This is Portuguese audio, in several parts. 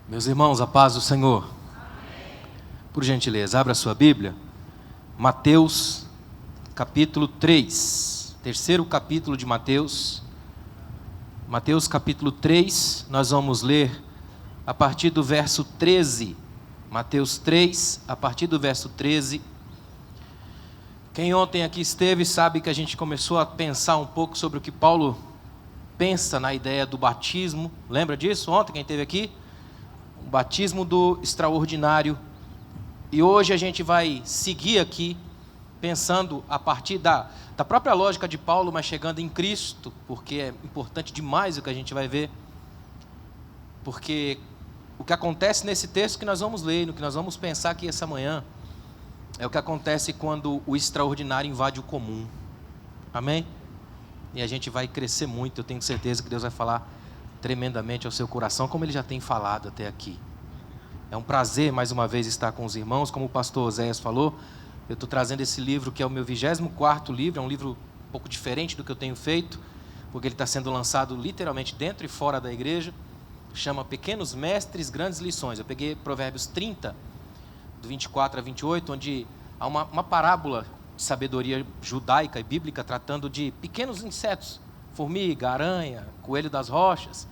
Meus irmãos, a paz do Senhor. Por gentileza, abra a sua Bíblia. Mateus, capítulo 3. Terceiro capítulo de Mateus. Mateus, capítulo 3. Nós vamos ler a partir do verso 13. Mateus 3, a partir do verso 13. Quem ontem aqui esteve sabe que a gente começou a pensar um pouco sobre o que Paulo pensa na ideia do batismo. Lembra disso ontem, quem esteve aqui? O batismo do extraordinário. E hoje a gente vai seguir aqui, pensando a partir da própria lógica de Paulo, mas chegando em Cristo, porque é importante demais o que a gente vai ver. Porque o que acontece nesse texto que nós vamos ler, no que nós vamos pensar aqui essa manhã, é o que acontece quando o extraordinário invade o comum. Amém? E a gente vai crescer muito, eu tenho certeza que Deus vai falar tremendamente ao seu coração, como Ele já tem falado até aqui. É um prazer, mais uma vez, estar com os irmãos. Como o pastor Oséias falou, eu estou trazendo esse livro, que é o meu 24º livro, é um livro um pouco diferente do que eu tenho feito, porque ele está sendo lançado literalmente dentro e fora da igreja, chama Pequenos Mestres, Grandes Lições. Eu peguei Provérbios 30, do 24 a 28, onde há uma parábola de sabedoria judaica e bíblica, tratando de pequenos insetos, formiga, aranha, coelho das rochas.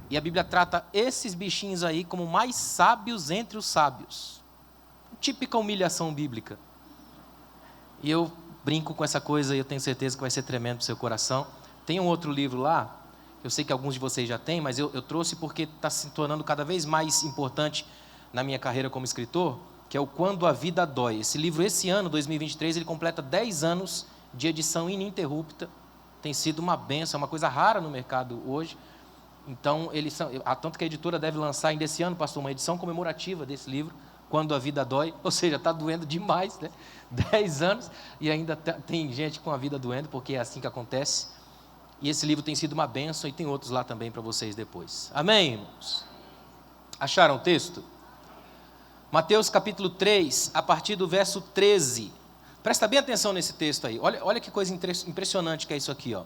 E a Bíblia trata esses bichinhos aí como mais sábios entre os sábios. Típica humilhação bíblica. E eu brinco com essa coisa e eu tenho certeza que vai ser tremendo para o seu coração. Tem um outro livro lá, eu sei que alguns de vocês já têm, mas eu trouxe porque está se tornando cada vez mais importante na minha carreira como escritor, que é o Quando a Vida Dói. Esse livro, esse ano, 2023, ele completa 10 anos de edição ininterrupta. Tem sido uma bênção, é uma coisa rara no mercado hoje. Então, tanto que a editora deve lançar ainda esse ano, pastor, uma edição comemorativa desse livro, Quando a Vida Dói. Ou seja, está doendo demais, né? 10 anos e ainda tem gente com a vida doendo, porque é assim que acontece. E esse livro tem sido uma bênção e tem outros lá também para vocês depois. Amém, irmãos? Acharam o texto? Mateus capítulo 3, a partir do verso 13. Presta bem atenção nesse texto aí. Olha que coisa impressionante que é isso aqui, ó.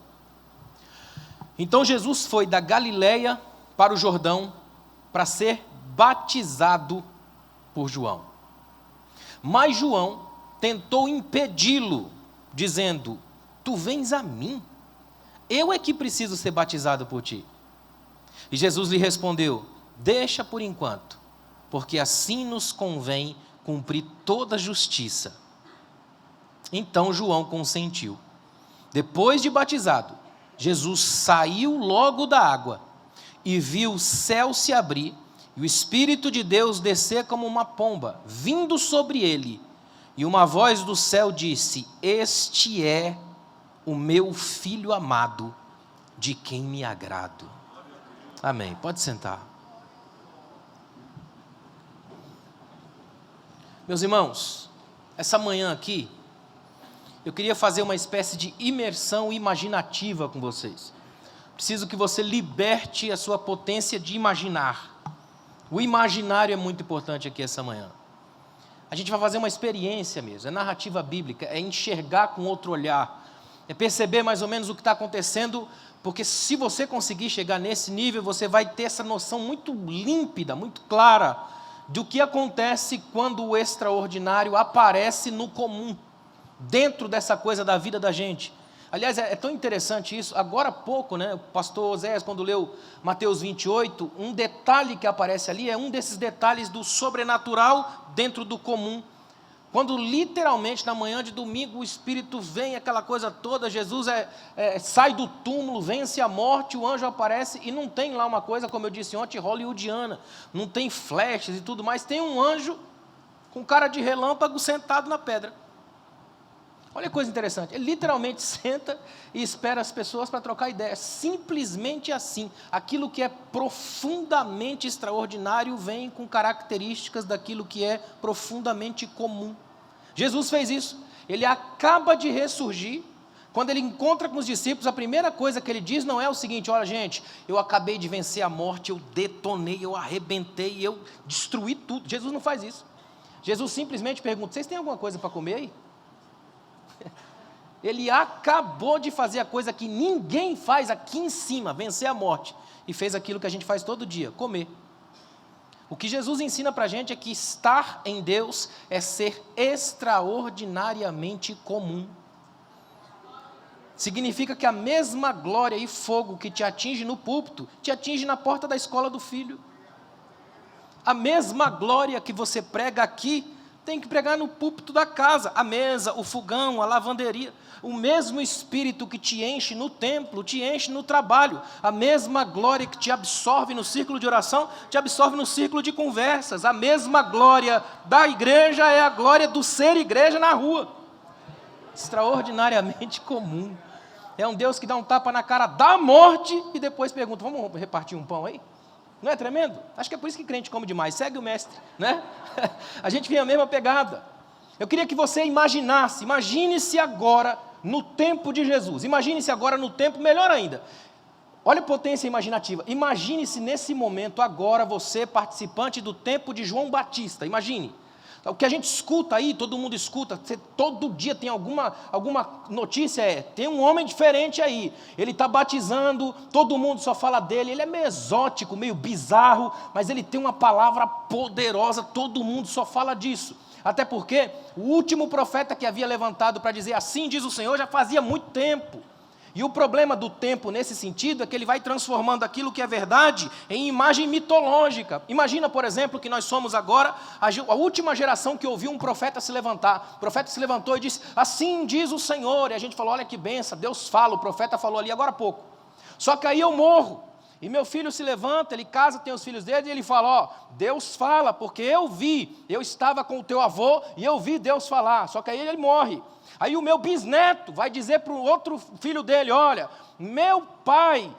Então Jesus foi da Galileia para o Jordão para ser batizado por João. Mas João tentou impedi-lo, dizendo: tu vens a mim? Eu é que preciso ser batizado por ti. E Jesus lhe respondeu: deixa por enquanto, porque assim nos convém cumprir toda a justiça. Então João consentiu. Depois de batizado, Jesus saiu logo da água e viu o céu se abrir e o Espírito de Deus descer como uma pomba, vindo sobre ele. E uma voz do céu disse: este é o meu Filho amado, de quem me agrado. Amém. Pode sentar. Meus irmãos, essa manhã aqui, eu queria fazer uma espécie de imersão imaginativa com vocês. Preciso que você liberte a sua potência de imaginar. O imaginário é muito importante aqui essa manhã. A gente vai fazer uma experiência mesmo, é narrativa bíblica, é enxergar com outro olhar, é perceber mais ou menos o que está acontecendo, porque se você conseguir chegar nesse nível, você vai ter essa noção muito límpida, muito clara, do que acontece quando o extraordinário aparece no comum, dentro dessa coisa da vida da gente. Aliás, é tão interessante isso. Agora há pouco, né, o pastor Oséias, quando leu Mateus 28, um detalhe que aparece ali é um desses detalhes do sobrenatural dentro do comum. Quando literalmente na manhã de domingo o Espírito vem, aquela coisa toda, Jesus sai do túmulo, vence a morte, o anjo aparece e não tem lá uma coisa, como eu disse ontem, hollywoodiana, não tem flechas e tudo mais, tem um anjo com cara de relâmpago sentado na pedra. Olha que coisa interessante, ele literalmente senta e espera as pessoas para trocar ideia, simplesmente assim. Aquilo que é profundamente extraordinário vem com características daquilo que é profundamente comum. Jesus fez isso, ele acaba de ressurgir. Quando ele encontra com os discípulos, a primeira coisa que ele diz não é o seguinte: olha gente, eu acabei de vencer a morte, eu detonei, eu arrebentei, eu destruí tudo. Jesus não faz isso. Jesus simplesmente pergunta: vocês têm alguma coisa para comer aí? Ele acabou de fazer a coisa que ninguém faz aqui em cima, vencer a morte, e fez aquilo que a gente faz todo dia, comer. O que Jesus ensina para a gente é que estar em Deus é ser extraordinariamente comum. Significa que a mesma glória e fogo que te atinge no púlpito, te atinge na porta da escola do filho. A mesma glória que você prega aqui, tem que pregar no púlpito da casa. A mesa, o fogão, a lavanderia. O mesmo Espírito que te enche no templo, te enche no trabalho. A mesma glória que te absorve no círculo de oração, te absorve no círculo de conversas. A mesma glória da igreja é a glória do ser igreja na rua. Extraordinariamente comum. É um Deus que dá um tapa na cara da morte e depois pergunta, vamos repartir um pão aí? Não é tremendo? Acho que é por isso que crente come demais. Segue o mestre, né? A gente vem a mesma pegada. Eu queria que você imagine-se agora no tempo de Jesus. Imagine-se agora no tempo, melhor ainda. Olha a potência imaginativa. Imagine-se nesse momento agora você participante do tempo de João Batista. Imagine. O que a gente escuta aí, todo mundo escuta, todo dia tem alguma notícia, tem um homem diferente aí, ele está batizando, todo mundo só fala dele, ele é meio exótico, meio bizarro, mas ele tem uma palavra poderosa, todo mundo só fala disso. Até porque o último profeta que havia levantado para dizer assim diz o Senhor, já fazia muito tempo. E o problema do tempo nesse sentido é que ele vai transformando aquilo que é verdade em imagem mitológica. Imagina, por exemplo, que nós somos agora a última geração que ouviu um profeta se levantar. O profeta se levantou e disse, assim diz o Senhor. E a gente falou, olha que benção, Deus fala, o profeta falou ali agora há pouco. Só que aí eu morro. E meu filho se levanta, ele casa, tem os filhos dele, e ele fala, ó, Deus fala, porque eu vi, eu estava com o teu avô, e eu vi Deus falar. Só que aí ele morre. Aí o meu bisneto vai dizer para o outro filho dele, olha, meu pai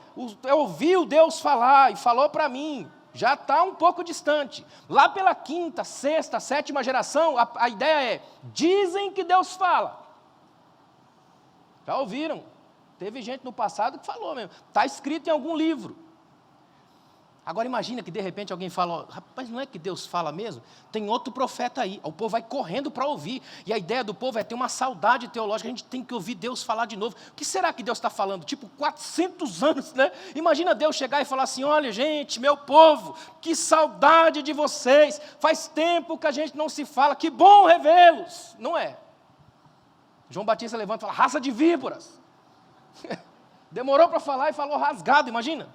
ouviu Deus falar e falou para mim, já está um pouco distante. Lá pela quinta, sexta, sétima geração, a ideia é, dizem que Deus fala. Já ouviram? Teve gente no passado que falou mesmo, está escrito em algum livro. Agora imagina que de repente alguém fala, rapaz, não é que Deus fala mesmo? Tem outro profeta aí, o povo vai correndo para ouvir, e a ideia do povo é ter uma saudade teológica, a gente tem que ouvir Deus falar de novo. O que será que Deus está falando? Tipo 400 anos, né? Imagina Deus chegar e falar assim, olha gente, meu povo, que saudade de vocês, faz tempo que a gente não se fala, que bom revê-los, não é? João Batista levanta e fala, raça de víboras. Demorou para falar e falou rasgado, imagina.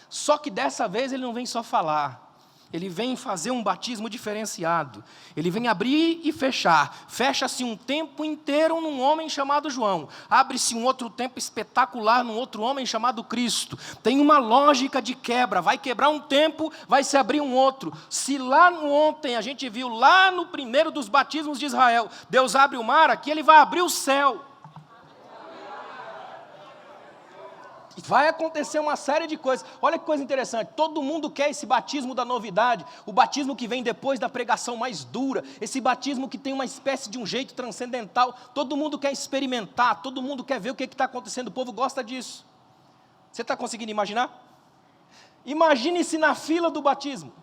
Só que dessa vez ele não vem só falar, ele vem fazer um batismo diferenciado, ele vem abrir e fechar, fecha-se um tempo inteiro num homem chamado João, abre-se um outro tempo espetacular num outro homem chamado Cristo, tem uma lógica de quebra, vai quebrar um tempo, vai se abrir um outro. Se lá no ontem a gente viu, lá no primeiro dos batismos de Israel, Deus abre o mar, aqui ele vai abrir o céu. Vai acontecer uma série de coisas. Olha que coisa interessante, todo mundo quer esse batismo da novidade, o batismo que vem depois da pregação mais dura, esse batismo que tem uma espécie de um jeito transcendental, todo mundo quer experimentar, todo mundo quer ver o que está acontecendo, o povo gosta disso. Você está conseguindo imaginar? Imagine-se na fila do batismo.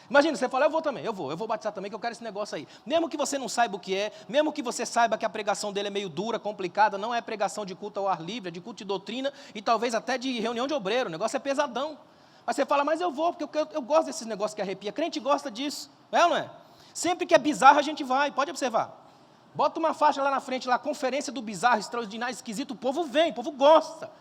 Imagina, você fala, eu vou também, eu vou batizar também, que eu quero esse negócio aí. Mesmo que você não saiba o que é, mesmo que você saiba que a pregação dele é meio dura, complicada, não é pregação de culto ao ar livre, é de culto de doutrina e talvez até de reunião de obreiro, o negócio é pesadão. Mas você fala, mas eu vou, porque eu gosto desses negócios que arrepia. Crente gosta disso, é ou não é? Sempre que é bizarro a gente vai, pode observar. Bota uma faixa lá na frente, lá, conferência do bizarro, extraordinário, esquisito, o povo vem, o povo gosta.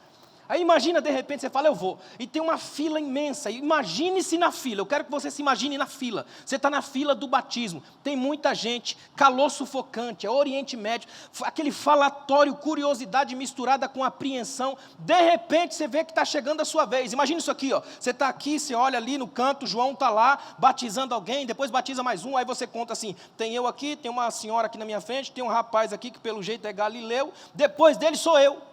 Aí imagina, de repente, você fala, eu vou. E tem uma fila imensa. Imagine-se na fila. Eu quero que você se imagine na fila. Você está na fila do batismo. Tem muita gente, calor sufocante, é Oriente Médio, aquele falatório, curiosidade misturada com apreensão. De repente, você vê que está chegando a sua vez. Imagina isso aqui, ó. Você está aqui, você olha ali no canto, João está lá, batizando alguém, depois batiza mais um, aí você conta assim, tem eu aqui, tem uma senhora aqui na minha frente, tem um rapaz aqui que pelo jeito é Galileu, depois dele sou eu.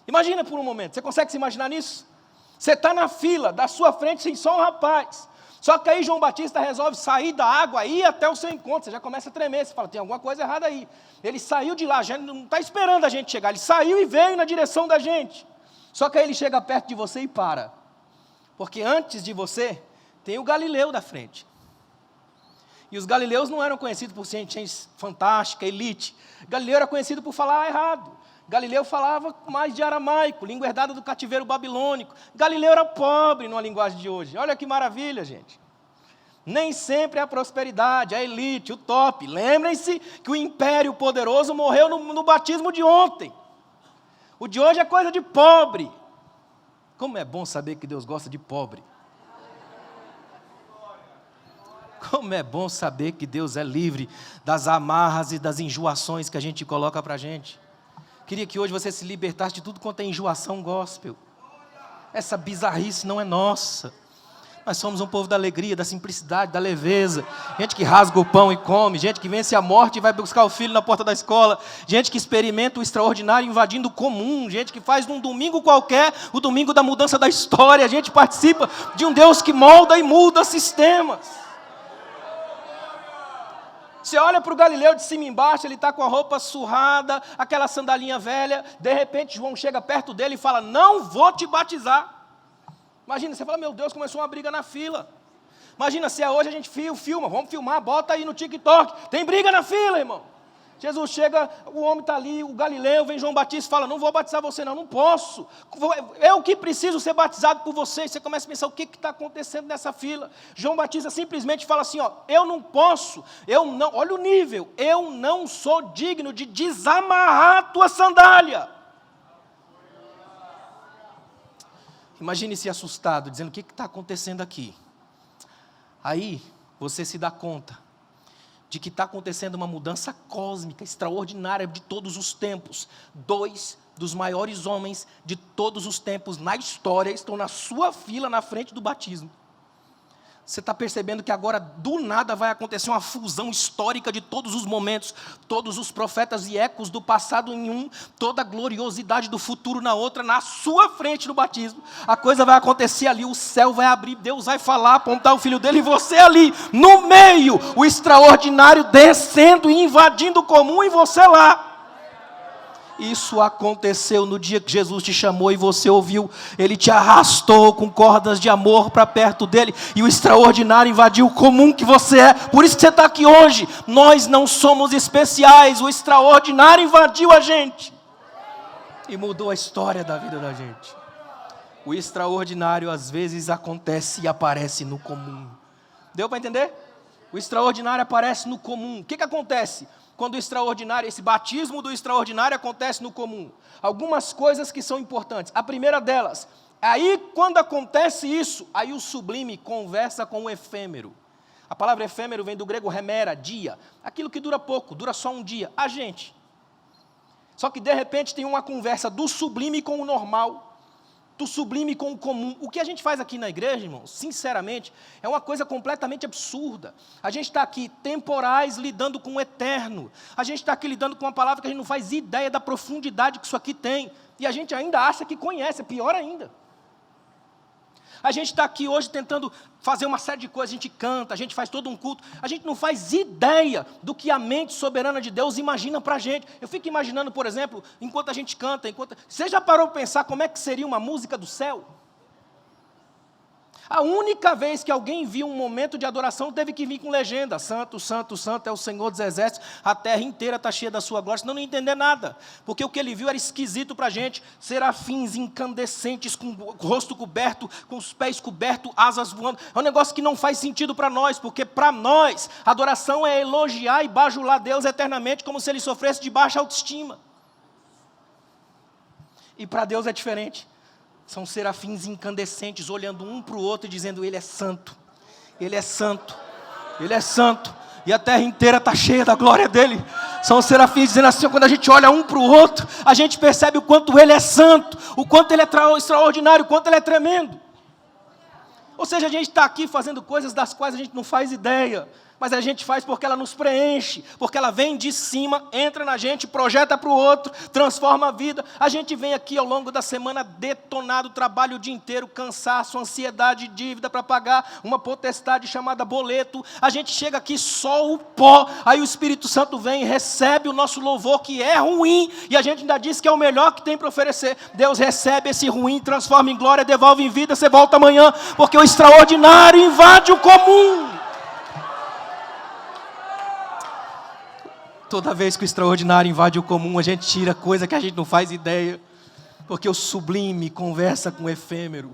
Imagina por um momento, você consegue se imaginar nisso? Você está na fila, da sua frente tem só um rapaz. Só que aí João Batista resolve sair da água e ir até o seu encontro. Você já começa a tremer, você fala, tem alguma coisa errada aí. Ele saiu de lá, já não está esperando a gente chegar. Ele saiu e veio na direção da gente. Só que aí ele chega perto de você e para. Porque antes de você, tem o Galileu da frente. E os galileus não eram conhecidos por ser gente fantástica, elite. Galileu era conhecido por falar errado. Galileu falava mais de aramaico, língua herdada do cativeiro babilônico. Galileu era pobre numa linguagem de hoje. Olha que maravilha, gente. Nem sempre é a prosperidade, a elite, o top. Lembrem-se que o império poderoso morreu no batismo de ontem. O de hoje é coisa de pobre. Como é bom saber que Deus gosta de pobre. Como é bom saber que Deus é livre das amarras e das enjoações que a gente coloca para a gente. Queria que hoje você se libertasse de tudo quanto é enjoação gospel. Essa bizarrice não é nossa. Nós somos um povo da alegria, da simplicidade, da leveza. Gente que rasga o pão e come. Gente que vence a morte e vai buscar o filho na porta da escola. Gente que experimenta o extraordinário invadindo o comum. Gente que faz num domingo qualquer o domingo da mudança da história. A gente participa de um Deus que molda e muda sistemas. Você olha para o Galileu de cima e embaixo, ele está com a roupa surrada, aquela sandalinha velha. De repente João chega perto dele e fala: não vou te batizar. Imagina, você fala: meu Deus, começou uma briga na fila. Imagina se hoje a gente filma, vamos filmar, bota aí no TikTok. Tem briga na fila, irmão. Jesus chega, o homem está ali, o Galileu, vem João Batista e fala: não vou batizar você não posso. Eu que preciso ser batizado por vocês. Você começa a pensar: o que está acontecendo nessa fila? João Batista simplesmente fala assim: eu não posso, olha o nível, eu não sou digno de desamarrar a tua sandália. Imagine-se assustado, dizendo: o que está acontecendo aqui? Aí você se dá conta de que está acontecendo uma mudança cósmica, extraordinária de todos os tempos. 2 dos maiores homens de todos os tempos na história estão na sua fila, na frente do batismo. Você está percebendo que agora, do nada, vai acontecer uma fusão histórica de todos os momentos, todos os profetas e ecos do passado em um, toda a gloriosidade do futuro na outra, na sua frente no batismo. A coisa vai acontecer ali, o céu vai abrir, Deus vai falar, apontar o Filho dele, e você ali, no meio, o extraordinário descendo e invadindo o comum, e você lá. Isso aconteceu no dia que Jesus te chamou e você ouviu. Ele te arrastou com cordas de amor para perto dele. E o extraordinário invadiu o comum que você é. Por isso que você está aqui hoje. Nós não somos especiais. O extraordinário invadiu a gente. E mudou a história da vida da gente. O extraordinário às vezes acontece e aparece no comum. Deu para entender? O extraordinário aparece no comum. O que acontece quando o extraordinário, esse batismo do extraordinário acontece no comum? Algumas coisas que são importantes. A primeira delas, aí quando acontece isso, aí o sublime conversa com o efêmero. A palavra efêmero vem do grego remera, dia. Aquilo que dura pouco, dura só um dia. A gente. Só que de repente tem uma conversa do sublime com o normal, do sublime com o comum. O que a gente faz aqui na igreja, irmão, sinceramente, é uma coisa completamente absurda. A gente está aqui temporais lidando com o eterno. A gente está aqui lidando com uma palavra que a gente não faz ideia da profundidade que isso aqui tem. E a gente ainda acha que conhece, é pior ainda. A gente está aqui hoje tentando fazer uma série de coisas, a gente canta, a gente faz todo um culto, a gente não faz ideia do que a mente soberana de Deus imagina para a gente. Eu fico imaginando, por exemplo, enquanto a gente canta, você já parou para pensar como é que seria uma música do céu? A única vez que alguém viu um momento de adoração teve que vir com legenda: Santo, Santo, Santo é o Senhor dos Exércitos, a terra inteira está cheia da sua glória, senão não ia entender nada, porque o que ele viu era esquisito para a gente. Serafins incandescentes, com o rosto coberto, com os pés cobertos, asas voando. É um negócio que não faz sentido para nós, porque para nós, adoração é elogiar e bajular Deus eternamente, como se ele sofresse de baixa autoestima. E para Deus é diferente. São serafins incandescentes, olhando um para o outro e dizendo: Ele é santo, Ele é santo, Ele é santo. E a terra inteira está cheia da glória dEle. São os serafins dizendo assim: quando a gente olha um para o outro, a gente percebe o quanto Ele é santo, o quanto Ele é extraordinário, o quanto Ele é tremendo. Ou seja, a gente está aqui fazendo coisas das quais a gente não faz ideia. Mas a gente faz porque ela nos preenche, porque ela vem de cima, entra na gente, projeta para o outro, transforma a vida. A gente vem aqui ao longo da semana detonado, trabalho o dia inteiro, cansaço, ansiedade, dívida para pagar, uma potestade chamada boleto. A gente chega aqui só o pó, aí o Espírito Santo vem e recebe o nosso louvor, que é ruim, e a gente ainda diz que é o melhor que tem para oferecer. Deus recebe esse ruim, transforma em glória, devolve em vida, você volta amanhã, porque o extraordinário invade o comum. Toda vez que o extraordinário invade o comum, a gente tira coisa que a gente não faz ideia. Porque o sublime conversa com o efêmero.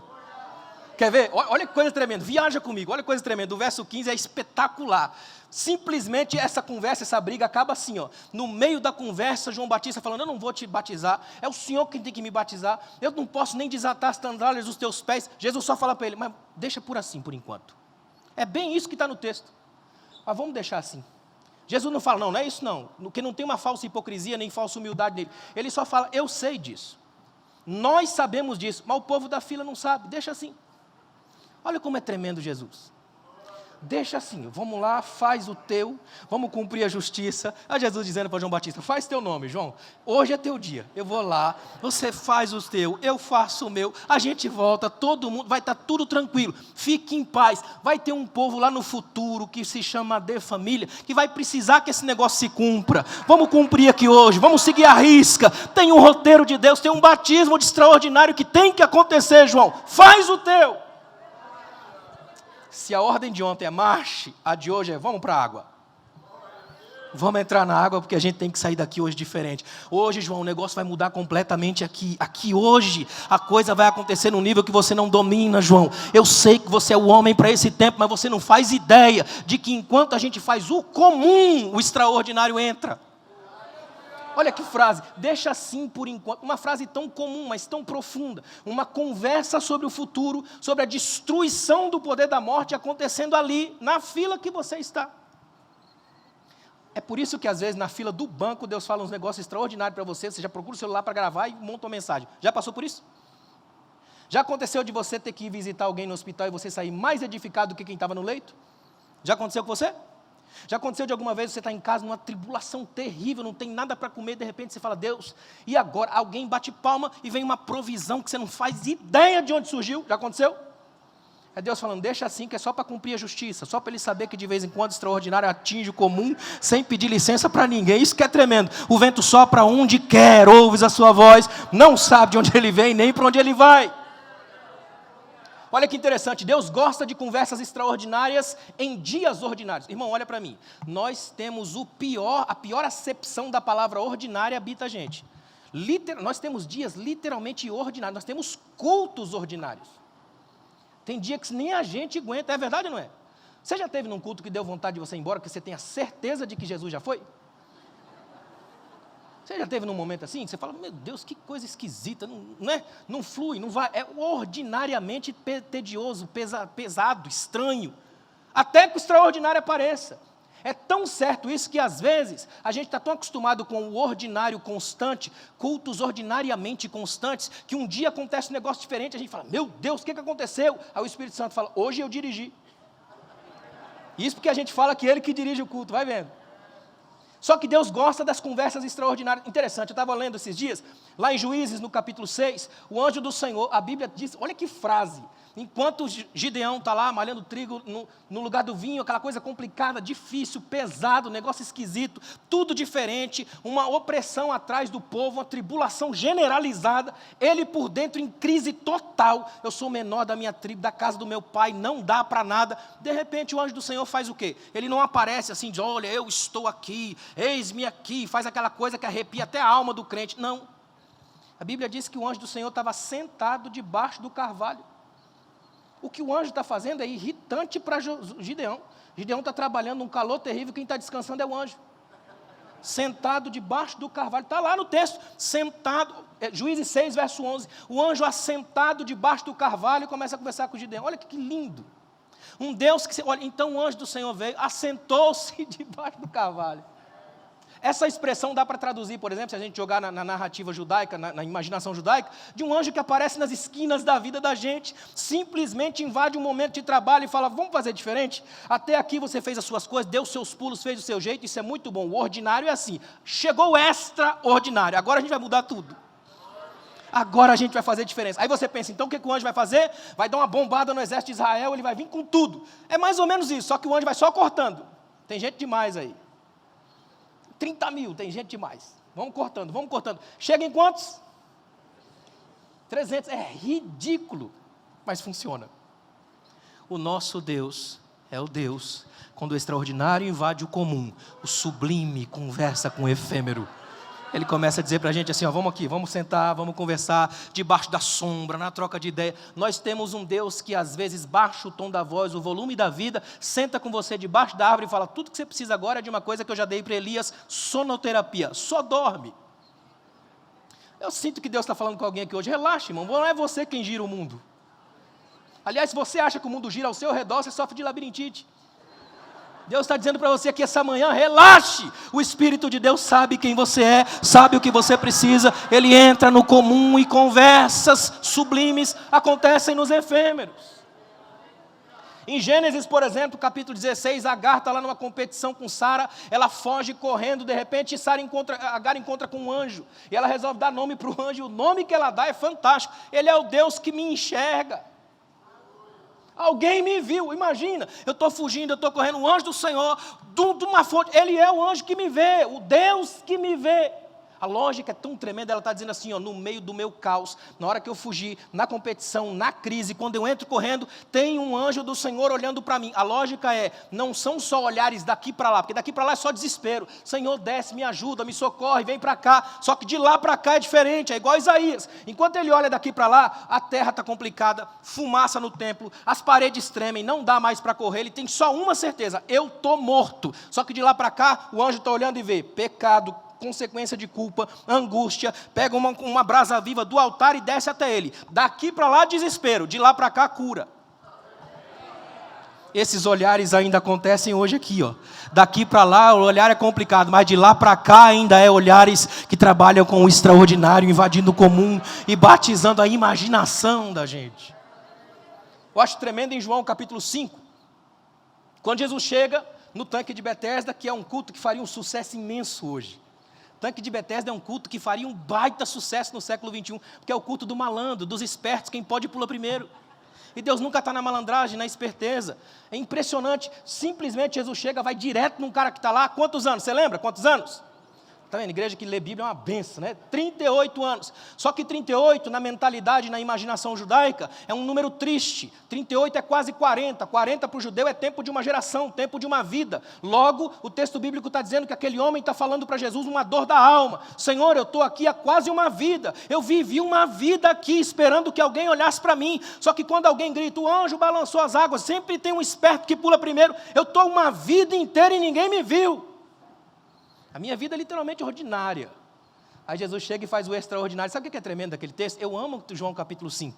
Quer ver? Olha que coisa tremenda. Viaja comigo, olha que coisa tremenda. O verso 15 é espetacular. Simplesmente essa conversa, essa briga acaba assim, ó. No meio da conversa, João Batista falando: eu não vou te batizar, é o Senhor quem tem que me batizar, eu não posso nem desatar as sandálias dos teus pés. Jesus só fala para ele: mas deixa por assim, por enquanto. É bem isso que está no texto. Mas vamos deixar assim. Jesus não fala: não é isso não, porque não tem uma falsa hipocrisia, nem falsa humildade nele. Ele só fala: eu sei disso. Nós sabemos disso, mas o povo da fila não sabe, deixa assim. Olha como é tremendo Jesus. Deixa assim, vamos lá, faz o teu, vamos cumprir a justiça. A Jesus dizendo para João Batista: faz teu nome, João, hoje é teu dia, eu vou lá, você faz o teu, eu faço o meu, a gente volta, todo mundo, vai estar tudo tranquilo, fique em paz. Vai ter um povo lá no futuro, que se chama de família, que vai precisar que esse negócio se cumpra. Vamos cumprir aqui hoje, vamos seguir a risca, tem um roteiro de Deus, tem um batismo de extraordinário que tem que acontecer, João, faz o teu. Se a ordem de ontem é marche, a de hoje é vamos para a água. Vamos entrar na água porque a gente tem que sair daqui hoje diferente. Hoje, João, o negócio vai mudar completamente aqui. Aqui hoje, a coisa vai acontecer num nível que você não domina, João. Eu sei que você é o homem para esse tempo, mas você não faz ideia de que enquanto a gente faz o comum, o extraordinário entra. Olha que frase, deixa assim por enquanto, uma frase tão comum, mas tão profunda, uma conversa sobre o futuro, sobre a destruição do poder da morte acontecendo ali, na fila que você está. É por isso que às vezes na fila do banco Deus fala uns negócios extraordinários para você, você já procura o celular para gravar e monta uma mensagem. Já passou por isso? Já aconteceu de você ter que ir visitar alguém no hospital e você sair mais edificado do que quem estava no leito? Já aconteceu com você? Já aconteceu de alguma vez você está em casa numa tribulação terrível, não tem nada para comer, de repente você fala: Deus, e agora? Alguém bate palma e vem uma provisão que você não faz ideia de onde surgiu. Já aconteceu? É Deus falando: deixa assim, que é só para cumprir a justiça, só para ele saber que de vez em quando o extraordinário atinge o comum, sem pedir licença para ninguém. Isso que é tremendo. O vento sopra onde quer, ouves a sua voz, não sabe de onde ele vem, nem para onde ele vai. Olha que interessante, Deus gosta de conversas extraordinárias em dias ordinários. Irmão, olha para mim, nós temos a pior acepção da palavra ordinária habita a gente. Nós temos dias literalmente ordinários, nós temos cultos ordinários. Tem dia que nem a gente aguenta, é verdade ou não é? Você já esteve num culto que deu vontade de você ir embora, porque você tem a certeza de que Jesus já foi? Você já teve num momento assim, que você fala: meu Deus, que coisa esquisita, não flui, não vai, é ordinariamente tedioso, pesado, estranho, até que o extraordinário apareça. É tão certo isso que às vezes a gente está tão acostumado com o ordinário constante, cultos ordinariamente constantes, que um dia acontece um negócio diferente, a gente fala: meu Deus, o que aconteceu? Aí o Espírito Santo fala: hoje eu dirigi. Isso porque a gente fala que ele que dirige o culto, vai vendo. Só que Deus gosta das conversas extraordinárias. Interessante, eu estava lendo esses dias, lá em Juízes, no capítulo 6, o anjo do Senhor, a Bíblia diz, olha que frase, enquanto Gideão está lá malhando trigo no lugar do vinho, aquela coisa complicada, difícil, pesado, negócio esquisito, tudo diferente, uma opressão atrás do povo, uma tribulação generalizada, ele por dentro em crise total: eu sou o menor da minha tribo, da casa do meu pai, não dá para nada. De repente o anjo do Senhor faz o quê? Ele não aparece assim de: olha, eu estou aqui, eis-me aqui, faz aquela coisa que arrepia até a alma do crente. Não, a Bíblia diz que o anjo do Senhor estava sentado debaixo do carvalho. O que o anjo está fazendo é irritante para Gideão. Gideão está trabalhando num calor terrível, quem está descansando é o anjo. Sentado debaixo do carvalho, está lá no texto, sentado, Juízes 6, verso 11, o anjo assentado debaixo do carvalho e começa a conversar com Gideão. Olha que lindo, um Deus que, olha, então o anjo do Senhor veio, assentou-se debaixo do carvalho. Essa expressão dá para traduzir, por exemplo, se a gente jogar na narrativa judaica, na imaginação judaica, de um anjo que aparece nas esquinas da vida da gente, simplesmente invade um momento de trabalho e fala: vamos fazer diferente? Até aqui você fez as suas coisas, deu os seus pulos, fez o seu jeito, isso é muito bom. O ordinário é assim, chegou o extraordinário, agora a gente vai mudar tudo. Agora a gente vai fazer diferença. Aí você pensa: então o que o anjo vai fazer? Vai dar uma bombada no exército de Israel, ele vai vir com tudo. É mais ou menos isso, só que o anjo vai só cortando. Tem gente demais aí. 30 mil, tem gente demais. Vamos cortando, vamos cortando. Chega em quantos? 300, é ridículo, mas funciona. O nosso Deus é o Deus, quando o extraordinário invade o comum, o sublime conversa com o efêmero. Ele começa a dizer para a gente assim, ó, vamos aqui, vamos sentar, vamos conversar, debaixo da sombra, na troca de ideia. Nós temos um Deus que às vezes baixa o tom da voz, o volume da vida, senta com você debaixo da árvore e fala, tudo que você precisa agora é de uma coisa que eu já dei para Elias, sonoterapia, só dorme. Eu sinto que Deus está falando com alguém aqui hoje, relaxa, irmão, não é você quem gira o mundo. Aliás, se você acha que o mundo gira ao seu redor, você sofre de labirintite. Deus está dizendo para você aqui essa manhã, relaxe, o Espírito de Deus sabe quem você é, sabe o que você precisa, Ele entra no comum e conversas sublimes acontecem nos efêmeros. Em Gênesis, por exemplo, capítulo 16, Agar está lá numa competição com Sara, ela foge correndo, de repente Agar encontra com um anjo, e ela resolve dar nome para o anjo, o nome que ela dá é fantástico, ele é o Deus que me enxerga. Alguém me viu, imagina, eu estou fugindo, eu estou correndo, o anjo do Senhor, de uma fonte, Ele é o anjo que me vê, o Deus que me vê. A lógica é tão tremenda, ela está dizendo assim, ó, no meio do meu caos, na hora que eu fugir, na competição, na crise, quando eu entro correndo, tem um anjo do Senhor olhando para mim. A lógica é, não são só olhares daqui para lá, porque daqui para lá é só desespero. Senhor, desce, me ajuda, me socorre, vem para cá. Só que de lá para cá é diferente, é igual a Isaías. Enquanto ele olha daqui para lá, a terra está complicada, fumaça no templo, as paredes tremem, não dá mais para correr, ele tem só uma certeza, eu estou morto. Só que de lá para cá, o anjo está olhando e vê, pecado, consequência de culpa, angústia, pega uma brasa viva do altar e desce até ele. Daqui para lá, desespero, de lá para cá, cura. Esses olhares ainda acontecem hoje aqui, ó. Daqui para lá, o olhar é complicado, mas de lá para cá ainda é olhares que trabalham com o extraordinário, invadindo o comum e batizando a imaginação da gente. Eu acho tremendo em João capítulo 5, quando Jesus chega no tanque de Betesda, que é um culto que faria um sucesso imenso hoje. O tanque de Betesda é um culto que faria um baita sucesso no século 21, porque é o culto do malandro, dos espertos, quem pode pula primeiro. E Deus nunca está na malandragem, na esperteza. É impressionante, simplesmente Jesus chega, vai direto num cara que está lá, quantos anos? Você lembra? Quantos anos? Está vendo? Igreja que lê Bíblia é uma benção, né? 38 anos. Só que 38, na mentalidade, na imaginação judaica, é um número triste. 38 é quase 40. 40 para o judeu é tempo de uma geração, tempo de uma vida. Logo, o texto bíblico está dizendo que aquele homem está falando para Jesus uma dor da alma. Senhor, eu estou aqui há quase uma vida. Eu vivi uma vida aqui esperando que alguém olhasse para mim. Só que quando alguém grita, o anjo balançou as águas, sempre tem um esperto que pula primeiro. Eu estou uma vida inteira e ninguém me viu. A minha vida é literalmente ordinária. Aí Jesus chega e faz o extraordinário. Sabe o que é tremendo daquele texto? Eu amo João capítulo 5.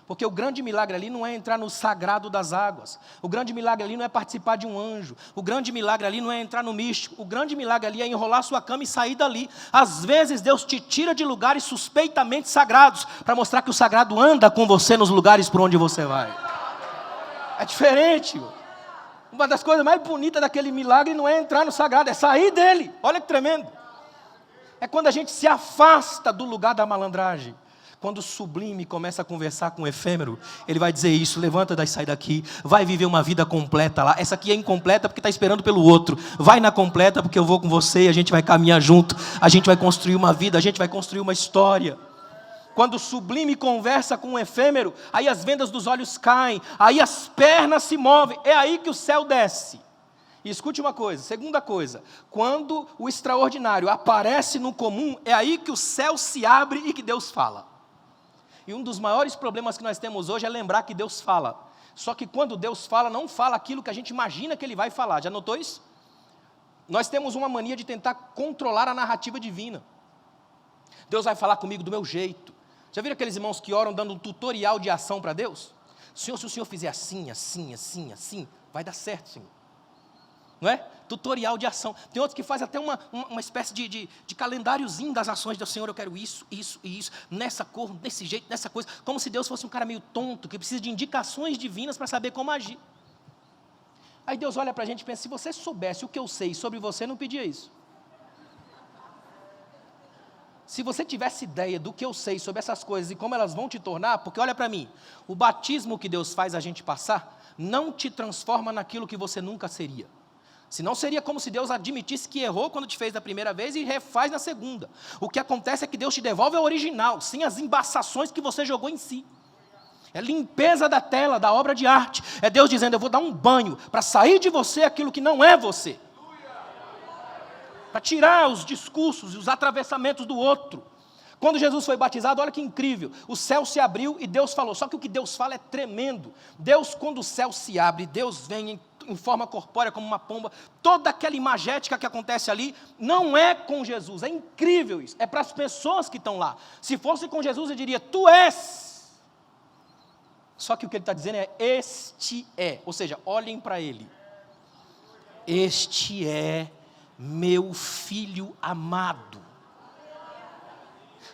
Porque o grande milagre ali não é entrar no sagrado das águas. O grande milagre ali não é participar de um anjo. O grande milagre ali não é entrar no místico. O grande milagre ali é enrolar sua cama e sair dali. Às vezes Deus te tira de lugares suspeitamente sagrados, para mostrar que o sagrado anda com você nos lugares por onde você vai. É diferente, irmão. Uma das coisas mais bonitas daquele milagre não é entrar no sagrado, é sair dele. Olha que tremendo. É quando a gente se afasta do lugar da malandragem. Quando o sublime começa a conversar com o efêmero, ele vai dizer isso, levanta e sai daqui, vai viver uma vida completa lá. Essa aqui é incompleta porque está esperando pelo outro. Vai na completa porque eu vou com você e a gente vai caminhar junto. A gente vai construir uma vida, a gente vai construir uma história. Quando o sublime conversa com o efêmero, aí as vendas dos olhos caem, aí as pernas se movem, é aí que o céu desce. E escute uma coisa, segunda coisa, quando o extraordinário aparece no comum, é aí que o céu se abre e que Deus fala. E um dos maiores problemas que nós temos hoje é lembrar que Deus fala. Só que quando Deus fala, não fala aquilo que a gente imagina que Ele vai falar. Já notou isso? Nós temos uma mania de tentar controlar a narrativa divina. Deus vai falar comigo do meu jeito. Já viram aqueles irmãos que oram dando um tutorial de ação para Deus? Senhor, se o Senhor fizer assim, assim, assim, assim, vai dar certo, Senhor. Não é? Tutorial de ação. Tem outros que fazem até uma espécie de calendáriozinho das ações do Senhor. Eu quero isso, isso e isso, nessa cor, desse jeito, nessa coisa. Como se Deus fosse um cara meio tonto, que precisa de indicações divinas para saber como agir. Aí Deus olha para a gente e pensa, se você soubesse o que eu sei sobre você, não pedia isso. Se você tivesse ideia do que eu sei sobre essas coisas e como elas vão te tornar, porque olha para mim, o batismo que Deus faz a gente passar, não te transforma naquilo que você nunca seria. Senão seria como se Deus admitisse que errou quando te fez da primeira vez e refaz na segunda. O que acontece é que Deus te devolve ao original, sem as embaçações que você jogou em si. É limpeza da tela, da obra de arte. É Deus dizendo, eu vou dar um banho para sair de você aquilo que não é você. Para tirar os discursos e os atravessamentos do outro. Quando Jesus foi batizado, olha que incrível, o céu se abriu e Deus falou, só que o que Deus fala é tremendo. Deus, quando o céu se abre, Deus vem em forma corpórea como uma pomba, toda aquela imagética que acontece ali, não é com Jesus, é incrível isso, é para as pessoas que estão lá. Se fosse com Jesus, eu diria, tu és. Só que o que ele está dizendo é, este é, ou seja, olhem para ele. Este é meu filho amado.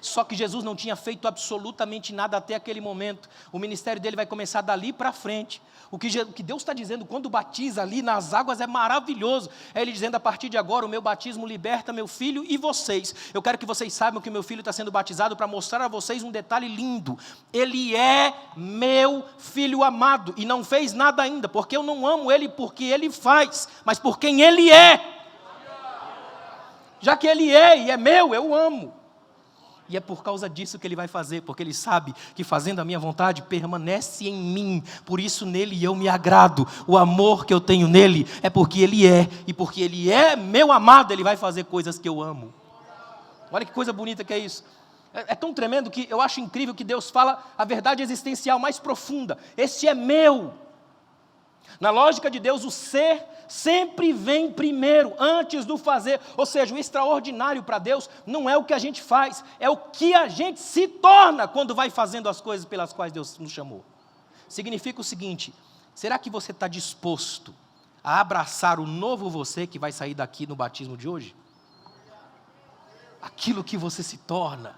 Só que Jesus não tinha feito absolutamente nada até aquele momento. O ministério dele vai começar dali para frente. O que Deus está dizendo quando batiza ali nas águas é maravilhoso. É Ele dizendo, a partir de agora, o meu batismo liberta meu filho e vocês. Eu quero que vocês saibam que meu filho está sendo batizado para mostrar a vocês um detalhe lindo. Ele é meu filho amado e não fez nada ainda, porque eu não amo ele porque ele faz, mas por quem ele é. Já que ele é e é meu, eu amo. E é por causa disso que ele vai fazer, porque ele sabe que fazendo a minha vontade permanece em mim. Por isso nele eu me agrado. O amor que eu tenho nele é porque ele é. E porque ele é meu amado, ele vai fazer coisas que eu amo. Olha que coisa bonita que é isso. É tão tremendo que eu acho incrível que Deus fala a verdade existencial mais profunda. Este é meu. Na lógica de Deus, o ser sempre vem primeiro, antes do fazer. Ou seja, o extraordinário para Deus não é o que a gente faz, é o que a gente se torna quando vai fazendo as coisas pelas quais Deus nos chamou. Significa o seguinte, será que você está disposto a abraçar o novo você que vai sair daqui no batismo de hoje? Aquilo que você se torna.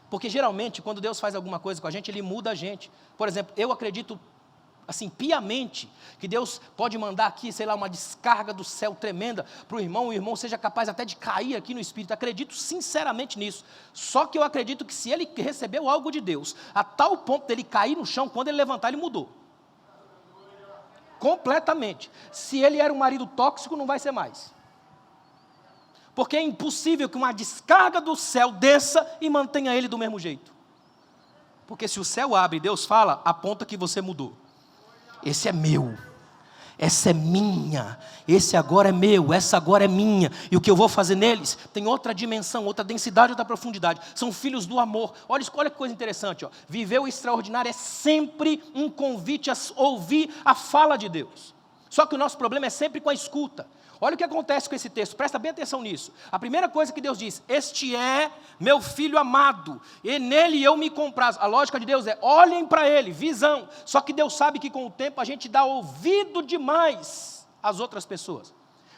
Porque geralmente, quando Deus faz alguma coisa com a gente, Ele muda a gente. Por exemplo, eu acredito assim, piamente, que Deus pode mandar aqui, sei lá, uma descarga do céu tremenda para o irmão seja capaz até de cair aqui no Espírito. Acredito sinceramente nisso. Só que eu acredito que se ele recebeu algo de Deus, a tal ponto dele cair no chão, quando ele levantar, ele mudou. Completamente. Se ele era um marido tóxico, não vai ser mais. Porque é impossível que uma descarga do céu desça e mantenha ele do mesmo jeito. Porque se o céu abre e Deus fala, aponta que você mudou. Esse é meu, essa é minha, esse agora é meu, essa agora é minha, e o que eu vou fazer neles tem outra dimensão, outra densidade, outra profundidade, são filhos do amor. Olha que coisa interessante, ó. Viver o extraordinário é sempre um convite a ouvir a fala de Deus, só que o nosso problema é sempre com a escuta. Olha o que acontece com esse texto, presta bem atenção nisso. A primeira coisa que Deus diz, este é meu filho amado, e nele eu me comprazo. A lógica de Deus é, olhem para ele, visão. Só que Deus sabe que com o tempo a gente dá ouvido demais às outras pessoas.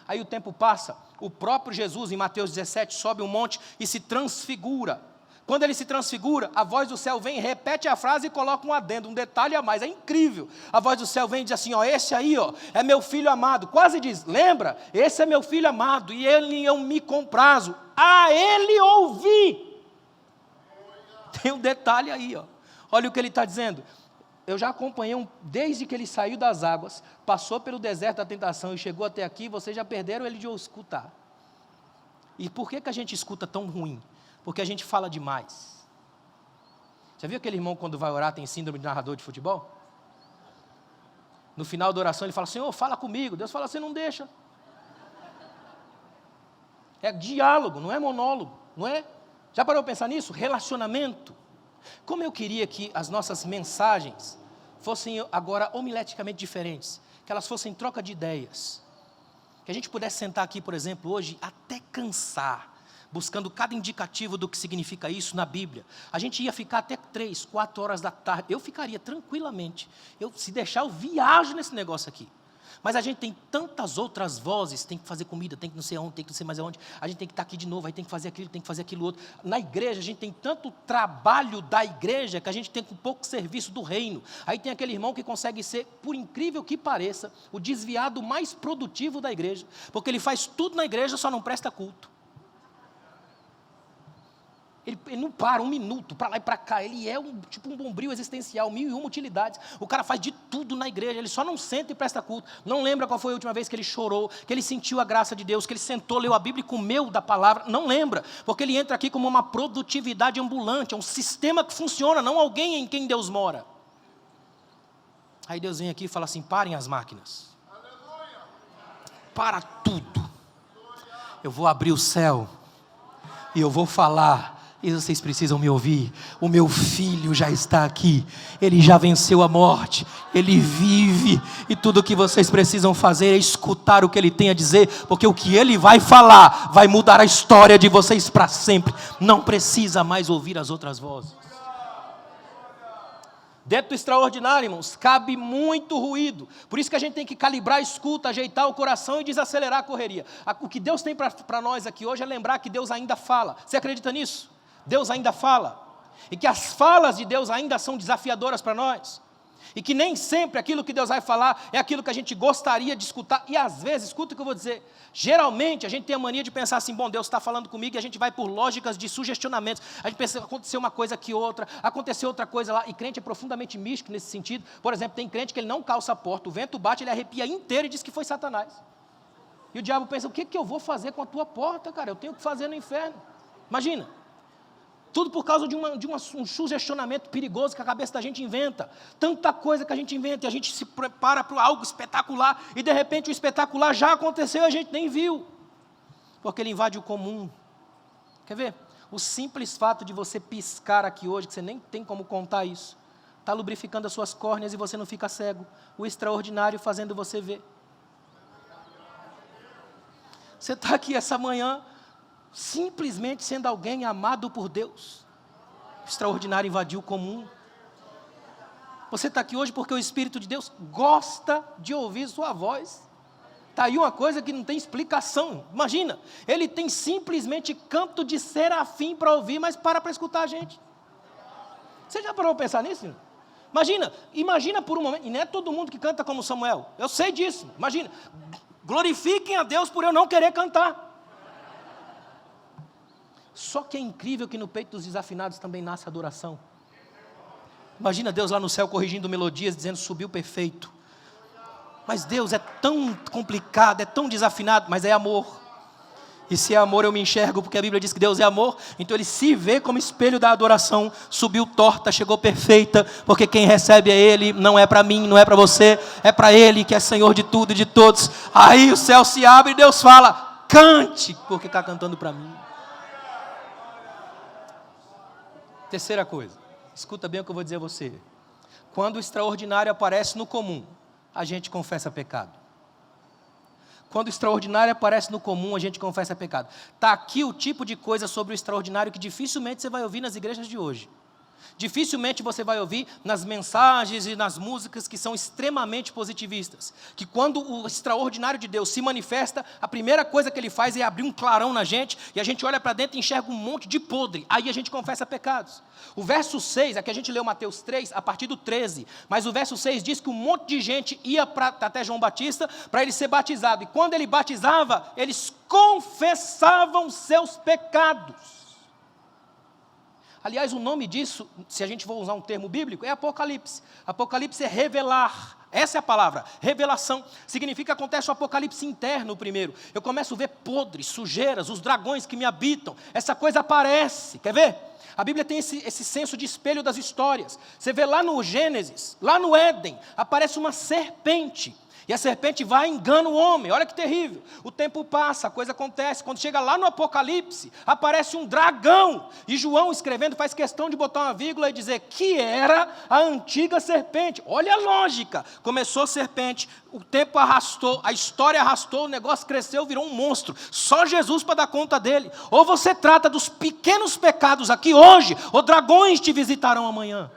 Aí o tempo passa, o próprio Jesus em Mateus 17 sobe um monte e se transfigura. Quando ele se transfigura, a voz do céu vem, repete a frase e coloca um adendo, um detalhe a mais, é incrível. A voz do céu vem e diz assim, ó, esse aí, ó, é meu filho amado. Quase diz, lembra? Esse é meu filho amado e ele eu me comprazo. A ele ouvi. Tem um detalhe aí, ó. Olha o que ele está dizendo. Eu já acompanhei desde que ele saiu das águas, passou pelo deserto da tentação e chegou até aqui, vocês já perderam ele de escutar. E por que a gente escuta tão ruim? Porque a gente fala demais. Já viu aquele irmão quando vai orar tem síndrome de narrador de futebol? No final da oração ele fala, Senhor, fala comigo. Deus fala, você não deixa. É diálogo, não é monólogo, não é? Já parou para pensar nisso? Relacionamento. Como eu queria que as nossas mensagens fossem agora homileticamente diferentes, que elas fossem troca de ideias. Que a gente pudesse sentar aqui, por exemplo, hoje, até cansar, buscando cada indicativo do que significa isso na Bíblia. A gente ia ficar até 3, 4 horas da tarde. Eu ficaria tranquilamente. Se deixar, eu viajo nesse negócio aqui. Mas a gente tem tantas outras vozes, tem que fazer comida, tem que não sei onde, tem que não sei mais onde, a gente tem que estar aqui de novo, aí tem que fazer aquilo, tem que fazer aquilo outro. Na igreja, a gente tem tanto trabalho da igreja, que a gente tem um pouco serviço do reino. Aí tem aquele irmão que consegue ser, por incrível que pareça, o desviado mais produtivo da igreja, porque ele faz tudo na igreja, só não presta culto. Ele não para um minuto, para lá e para cá, ele é tipo um bombril existencial, 1001 utilidades, o cara faz de tudo na igreja, ele só não senta e presta culto, não lembra qual foi a última vez que ele chorou, que ele sentiu a graça de Deus, que ele sentou, leu a Bíblia e comeu da palavra, não lembra, porque ele entra aqui como uma produtividade ambulante, é um sistema que funciona, não alguém em quem Deus mora. Aí Deus vem aqui e fala assim: parem as máquinas. Para tudo. Eu vou abrir o céu e eu vou falar. E vocês precisam me ouvir. O meu filho já está aqui. Ele já venceu a morte. Ele vive. E tudo o que vocês precisam fazer é escutar o que ele tem a dizer. Porque o que ele vai falar vai mudar a história de vocês para sempre. Não precisa mais ouvir as outras vozes. Dentro do extraordinário, irmãos, cabe muito ruído. Por isso que a gente tem que calibrar a escuta, ajeitar o coração e desacelerar a correria. O que Deus tem para nós aqui hoje é lembrar que Deus ainda fala. Você acredita nisso? Deus ainda fala. E que as falas de Deus ainda são desafiadoras para nós. E que nem sempre aquilo que Deus vai falar é aquilo que a gente gostaria de escutar. E às vezes, escuta o que eu vou dizer, geralmente a gente tem a mania de pensar assim: bom, Deus está falando comigo, e a gente vai por lógicas de sugestionamentos. A gente pensa, aconteceu uma coisa aqui, outra, aconteceu outra coisa lá. E crente é profundamente místico nesse sentido. Por exemplo, tem crente que ele não calça a porta, o vento bate, ele arrepia inteiro e diz que foi Satanás. E o diabo pensa: o que eu vou fazer com a tua porta, cara? Eu tenho o que fazer no inferno. Imagina. Tudo por causa de um sugestionamento perigoso que a cabeça da gente inventa. Tanta coisa que a gente inventa e a gente se prepara para algo espetacular. E de repente o espetacular já aconteceu e a gente nem viu. Porque ele invade o comum. Quer ver? O simples fato de você piscar aqui hoje, que você nem tem como contar isso, está lubrificando as suas córneas e você não fica cego. O extraordinário fazendo você ver. Você está aqui essa manhã, simplesmente sendo alguém amado por Deus. O extraordinário invadiu o comum. Você está aqui hoje porque o Espírito de Deus gosta de ouvir sua voz. Está aí uma coisa que não tem explicação. Imagina, ele tem simplesmente canto de serafim para ouvir, mas para escutar a gente. Você já parou para pensar nisso? Imagina por um momento, e não é todo mundo que canta como Samuel, eu sei disso. Imagina, glorifiquem a Deus por eu não querer cantar. Só que é incrível que no peito dos desafinados também nasce adoração. Imagina Deus lá no céu corrigindo melodias, dizendo: subiu perfeito. Mas Deus é tão complicado, é tão desafinado, mas é amor. E se é amor eu me enxergo, porque a Bíblia diz que Deus é amor. Então ele se vê como espelho da adoração. Subiu torta, chegou perfeita, porque quem recebe é Ele. Não é para mim, não é para você, é para Ele que é Senhor de tudo e de todos. Aí o céu se abre e Deus fala: cante, porque está cantando para mim. Terceira coisa, escuta bem o que eu vou dizer a você. Quando o extraordinário aparece no comum, a gente confessa pecado. Quando o extraordinário aparece no comum, a gente confessa pecado. Está aqui o tipo de coisa sobre o extraordinário que dificilmente você vai ouvir nas igrejas de hoje. Dificilmente você vai ouvir nas mensagens e nas músicas que são extremamente positivistas. Que quando o extraordinário de Deus se manifesta, a primeira coisa que ele faz é abrir um clarão na gente, e a gente olha para dentro e enxerga um monte de podre. Aí a gente confessa pecados. O verso 6, aqui a gente leu Mateus 3, a partir do 13, mas o verso 6 diz que um monte de gente ia até João Batista para ele ser batizado. E quando ele batizava, eles confessavam seus pecados. Aliás, o nome disso, se a gente for usar um termo bíblico, é Apocalipse. Apocalipse é revelar. Essa é a palavra, revelação. Significa que acontece o apocalipse interno primeiro. Eu começo a ver podres, sujeiras, os dragões que me habitam. Essa coisa aparece, quer ver? A Bíblia tem esse senso de espelho das histórias. Você vê lá no Gênesis, lá no Éden, aparece uma serpente. E a serpente vai e engana o homem. Olha que terrível. O tempo passa, a coisa acontece. Quando chega lá no Apocalipse, aparece um dragão. E João, escrevendo, faz questão de botar uma vírgula e dizer que era a antiga serpente. Olha a lógica. Começou serpente, o tempo arrastou, a história arrastou, o negócio cresceu, virou um monstro. Só Jesus para dar conta dele. Ou você trata dos pequenos pecados aqui hoje, ou dragões te visitarão amanhã.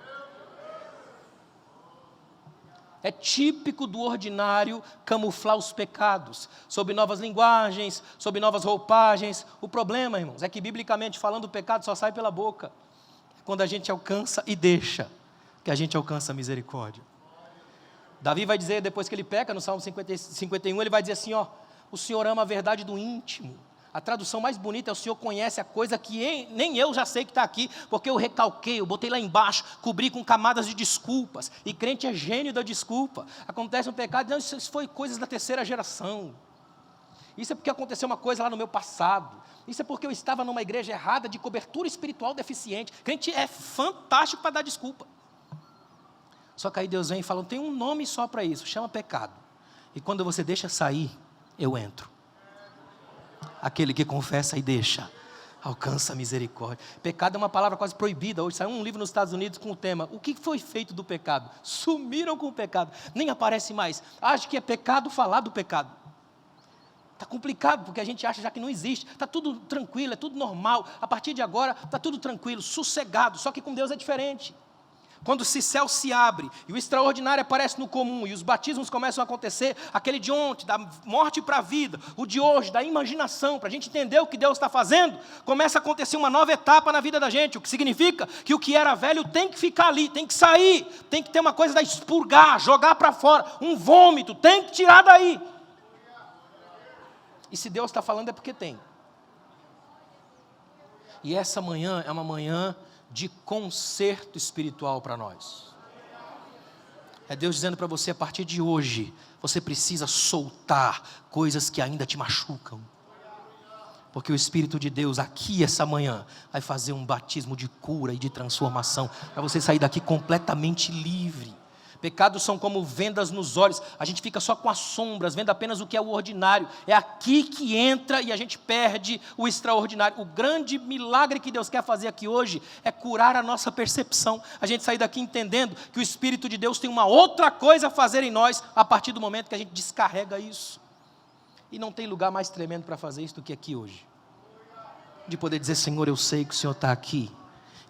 É típico do ordinário camuflar os pecados, sob novas linguagens, sob novas roupagens. O problema, irmãos, é que biblicamente falando, o pecado só sai pela boca. Quando a gente alcança e deixa, que a gente alcança a misericórdia. Davi vai dizer, depois que ele peca, no Salmo 51, ele vai dizer assim, ó: o Senhor ama a verdade do íntimo. A tradução mais bonita é: o Senhor conhece a coisa que nem eu já sei que está aqui, porque eu recalquei, eu botei lá embaixo, cobri com camadas de desculpas. E crente é gênio da desculpa. Acontece um pecado, não, isso foi coisas da terceira geração. Isso é porque aconteceu uma coisa lá no meu passado. Isso é porque eu estava numa igreja errada, de cobertura espiritual deficiente. Crente é fantástico para dar desculpa. Só que aí Deus vem e fala, tem um nome só para isso, chama pecado. E quando você deixa sair, eu entro. Aquele que confessa e deixa, alcança a misericórdia. Pecado é uma palavra quase proibida. Hoje saiu um livro nos Estados Unidos com o tema, o que foi feito do pecado? Sumiram com o pecado, nem aparece mais. Acho que é pecado falar do pecado. Está complicado, porque a gente acha já que não existe. Está tudo tranquilo, é tudo normal. A partir de agora, está tudo tranquilo, sossegado. Só que com Deus é diferente. Quando o céu se abre e o extraordinário aparece no comum e os batismos começam a acontecer, aquele de ontem, da morte para a vida, o de hoje, da imaginação, para a gente entender o que Deus está fazendo, começa a acontecer uma nova etapa na vida da gente, o que significa que o que era velho tem que ficar ali, tem que sair, tem que ter uma coisa da expurgar, jogar para fora, um vômito, tem que tirar daí. E se Deus está falando é porque tem. E essa manhã é uma manhã de conserto espiritual para nós. É Deus dizendo para você, a partir de hoje, você precisa soltar coisas que ainda te machucam. Porque o Espírito de Deus aqui essa manhã vai fazer um batismo de cura e de transformação, para você sair daqui completamente livre. Pecados são como vendas nos olhos, a gente fica só com as sombras, vendo apenas o que é o ordinário. É aqui que entra e a gente perde o extraordinário. O grande milagre que Deus quer fazer aqui hoje é curar a nossa percepção. A gente sair daqui entendendo que o Espírito de Deus tem uma outra coisa a fazer em nós, a partir do momento que a gente descarrega isso. E não tem lugar mais tremendo para fazer isso do que aqui hoje. De poder dizer, Senhor, eu sei que o Senhor está aqui.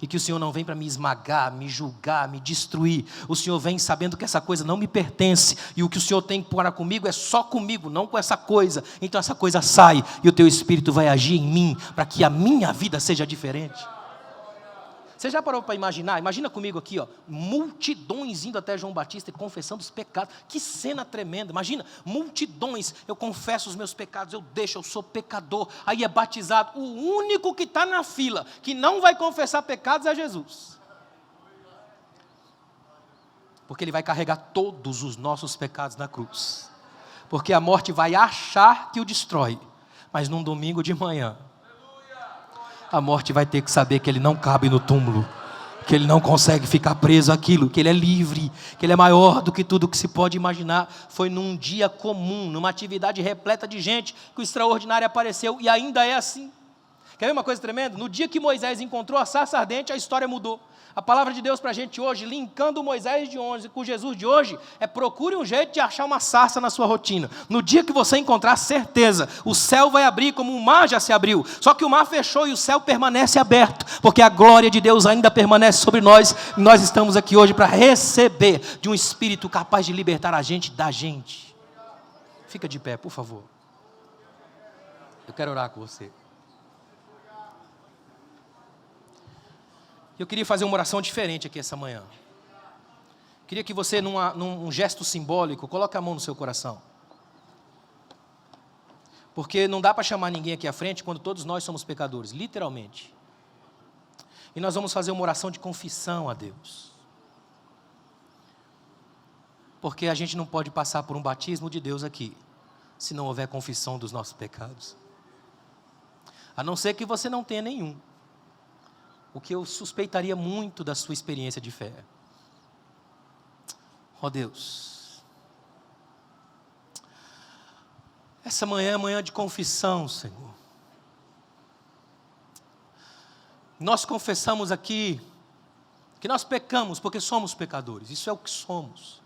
E que o Senhor não vem para me esmagar, me julgar, me destruir. O Senhor vem sabendo que essa coisa não me pertence. E o que o Senhor tem para comigo é só comigo, não com essa coisa. Então essa coisa sai e o teu Espírito vai agir em mim, para que a minha vida seja diferente. Você já parou para imaginar? Imagina comigo aqui, ó, multidões indo até João Batista e confessando os pecados. Que cena tremenda. Imagina, multidões, eu confesso os meus pecados, eu deixo, eu sou pecador. Aí é batizado. O único que está na fila, que não vai confessar pecados é Jesus. Porque Ele vai carregar todos os nossos pecados na cruz. Porque a morte vai achar que o destrói. Mas num domingo de manhã, a morte vai ter que saber que ele não cabe no túmulo, que ele não consegue ficar preso àquilo, que ele é livre, que ele é maior do que tudo que se pode imaginar. Foi num dia comum, numa atividade repleta de gente, que o extraordinário apareceu, e ainda é assim. Quer ver uma coisa tremenda? No dia que Moisés encontrou a sarça ardente, a história mudou. A palavra de Deus para a gente hoje, linkando Moisés de hoje com Jesus de hoje, é procure um jeito de achar uma sarça na sua rotina. No dia que você encontrar, certeza, o céu vai abrir como o mar já se abriu. Só que o mar fechou e o céu permanece aberto, porque a glória de Deus ainda permanece sobre nós. E nós estamos aqui hoje para receber de um Espírito capaz de libertar a gente da gente. Fica de pé, por favor. Eu quero orar com você. Eu queria fazer uma oração diferente aqui essa manhã. Queria que você, num gesto simbólico, coloque a mão no seu coração. Porque não dá para chamar ninguém aqui à frente quando todos nós somos pecadores, literalmente. E nós vamos fazer uma oração de confissão a Deus. Porque a gente não pode passar por um batismo de Deus aqui, se não houver confissão dos nossos pecados. A não ser que você não tenha nenhum. O que eu suspeitaria muito da sua experiência de fé. Ó Deus, essa manhã é manhã de confissão, Senhor. Nós confessamos aqui que nós pecamos porque somos pecadores, isso é o que somos.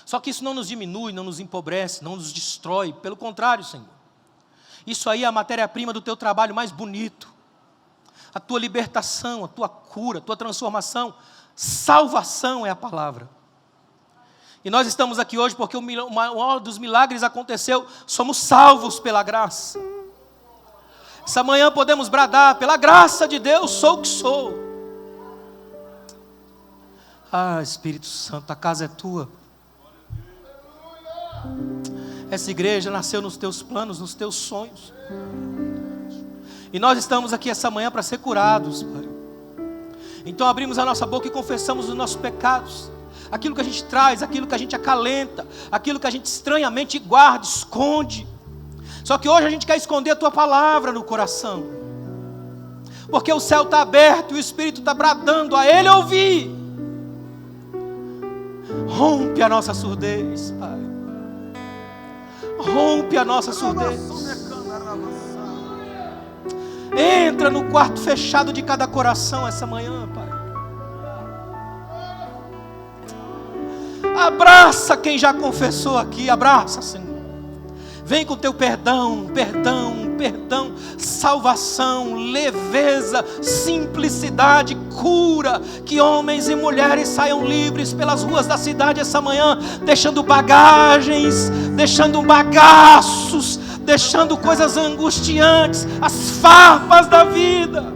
Só que isso não nos diminui, não nos empobrece, não nos destrói, pelo contrário, Senhor. Isso aí é a matéria-prima do teu trabalho mais bonito. A tua libertação, a tua cura, a tua transformação, salvação é a palavra. E nós estamos aqui hoje porque o maior dos milagres aconteceu, somos salvos pela graça. Essa manhã podemos bradar, pela graça de Deus sou o que sou. Ah, Espírito Santo, a casa é tua. Essa igreja nasceu nos teus planos, nos teus sonhos. E nós estamos aqui essa manhã para ser curados, Pai. Então abrimos a nossa boca e confessamos os nossos pecados. Aquilo que a gente traz, aquilo que a gente acalenta, aquilo que a gente estranhamente guarda, esconde. Só que hoje a gente quer esconder a Tua palavra no coração. Porque o céu está aberto e o Espírito está bradando a Ele ouvir. Rompe a nossa surdez, Pai. Rompe a nossa surdez. Entra no quarto fechado de cada coração essa manhã, Pai. Abraça quem já confessou aqui, abraça, Senhor. Vem com teu perdão, perdão, perdão, salvação, leveza, simplicidade, cura. Que homens e mulheres saiam livres pelas ruas da cidade essa manhã, deixando bagagens, deixando bagaços, deixando coisas angustiantes, as farpas da vida.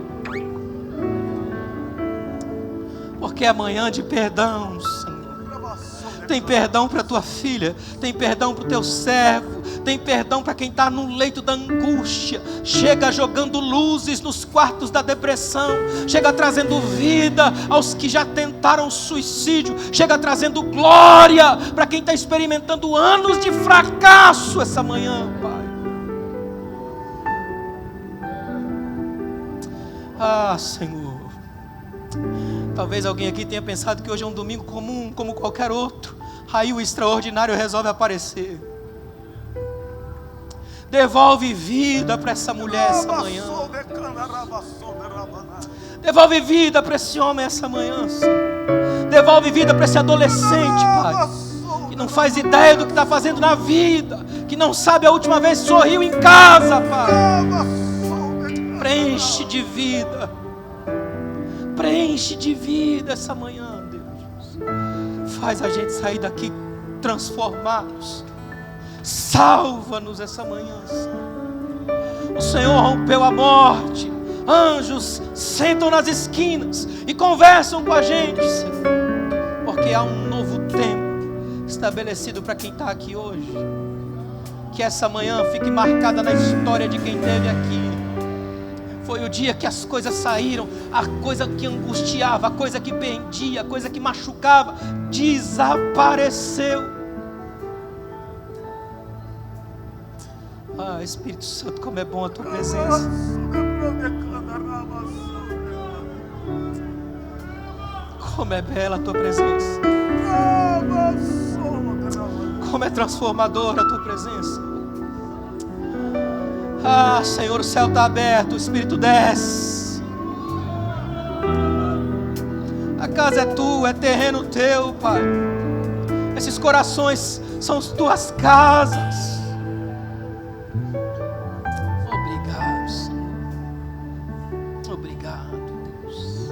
Porque é manhã de perdão, Senhor. Tem perdão para tua filha, tem perdão para o teu servo, tem perdão para quem está no leito da angústia. Chega jogando luzes nos quartos da depressão, chega trazendo vida aos que já tentaram suicídio, chega trazendo glória para quem está experimentando anos de fracasso essa manhã, Pai. Ah, Senhor, talvez alguém aqui tenha pensado que hoje é um domingo comum, como qualquer outro. Aí o extraordinário resolve aparecer. Devolve vida para essa mulher essa manhã. Devolve vida para esse homem essa manhã, Senhor. Devolve vida para esse adolescente, Pai, que não faz ideia do que está fazendo na vida, que não sabe a última vez que sorriu em casa, Pai. Preenche de vida. Preenche de vida essa manhã, Deus. Faz a gente sair daqui transformados. Salva-nos essa manhã, Senhor. O Senhor rompeu a morte. Anjos sentam nas esquinas e conversam com a gente, Senhor. Porque há um novo tempo estabelecido para quem está aqui hoje. Que essa manhã fique marcada na história de quem esteve aqui. Foi o dia que as coisas saíram, a coisa que angustiava, a coisa que pendia, a coisa que machucava, desapareceu. Ah, Espírito Santo, como é bom a tua presença. Como é bela a tua presença. Como é transformadora a tua presença. Ah, Senhor, o céu está aberto, o Espírito desce. A casa é tua, é terreno teu, Pai. Esses corações são as tuas casas. Obrigado, Senhor. Obrigado, Deus.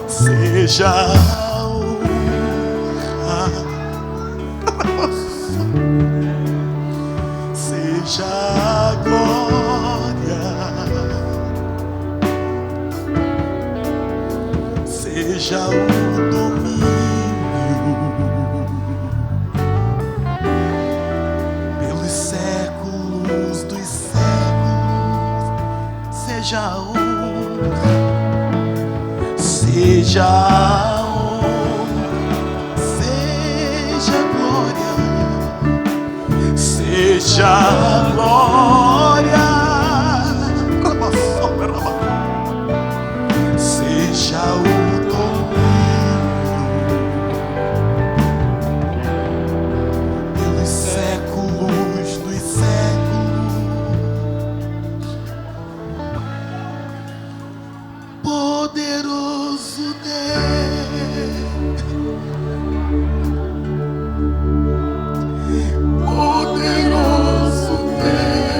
Seja a honra, seja a glória, seja o domínio pelos séculos dos séculos, seja a honra. Seja a honra, seja a glória, seja a glória, seja o domínio pelos séculos dos séculos, poderoso Deus, poderoso Deus.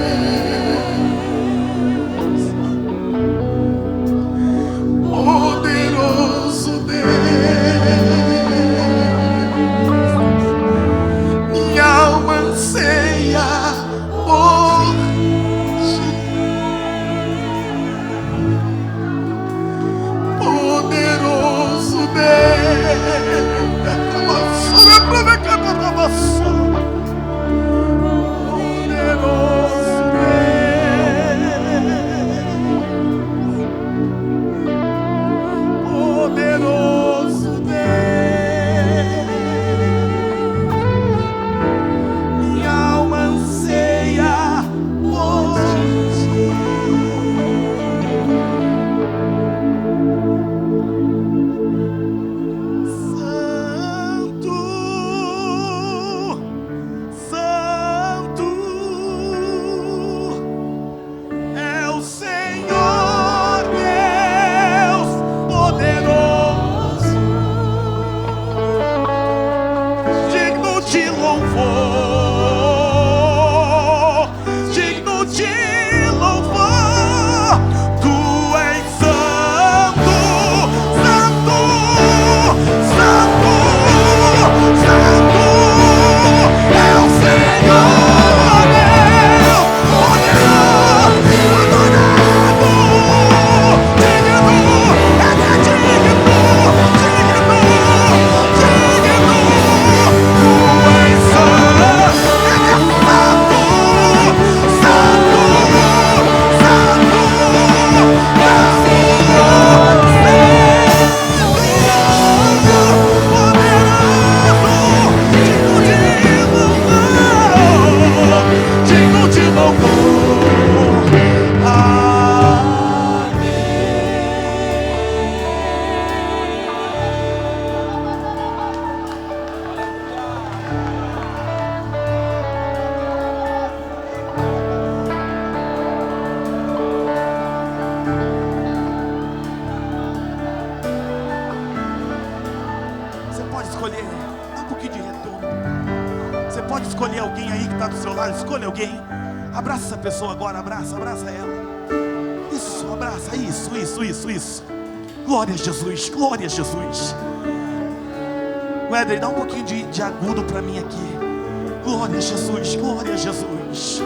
escolher alguém aí que está do seu lado. Escolha alguém. Abraça essa pessoa agora. Abraça ela. Isso, abraça. Isso. Glória a Jesus. Glória a Jesus. Wesley, dá um pouquinho de agudo para mim aqui. Glória a Jesus. Glória a Jesus.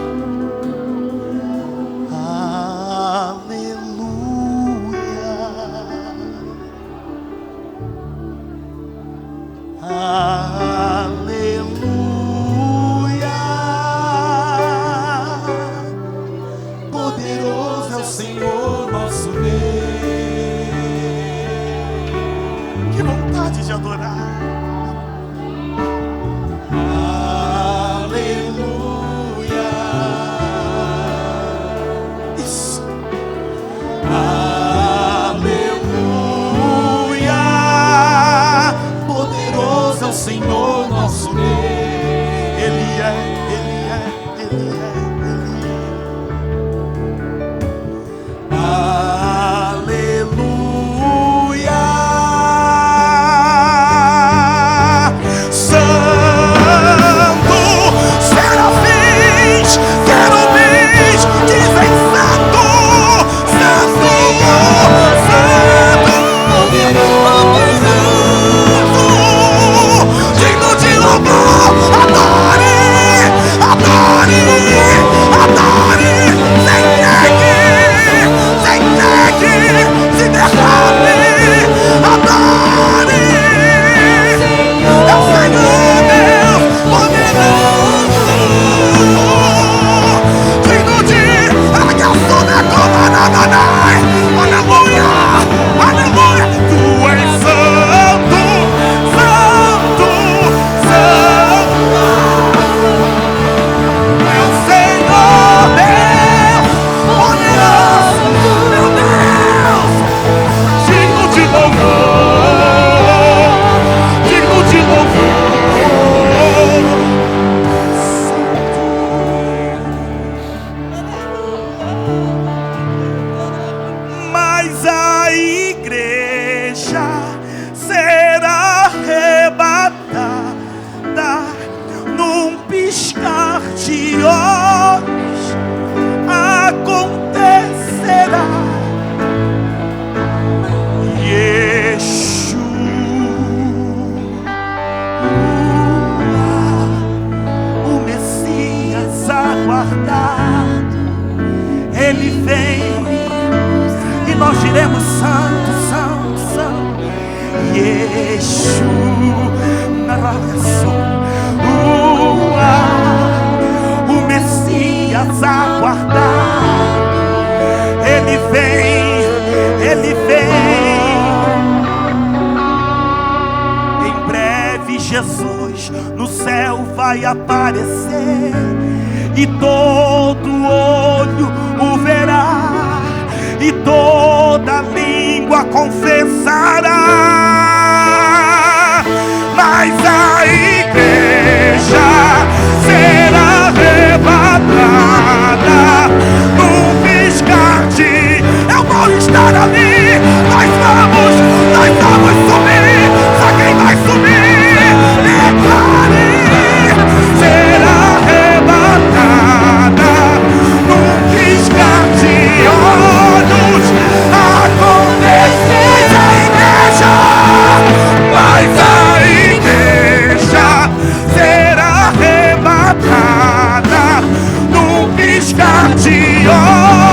Num piscar de olhos.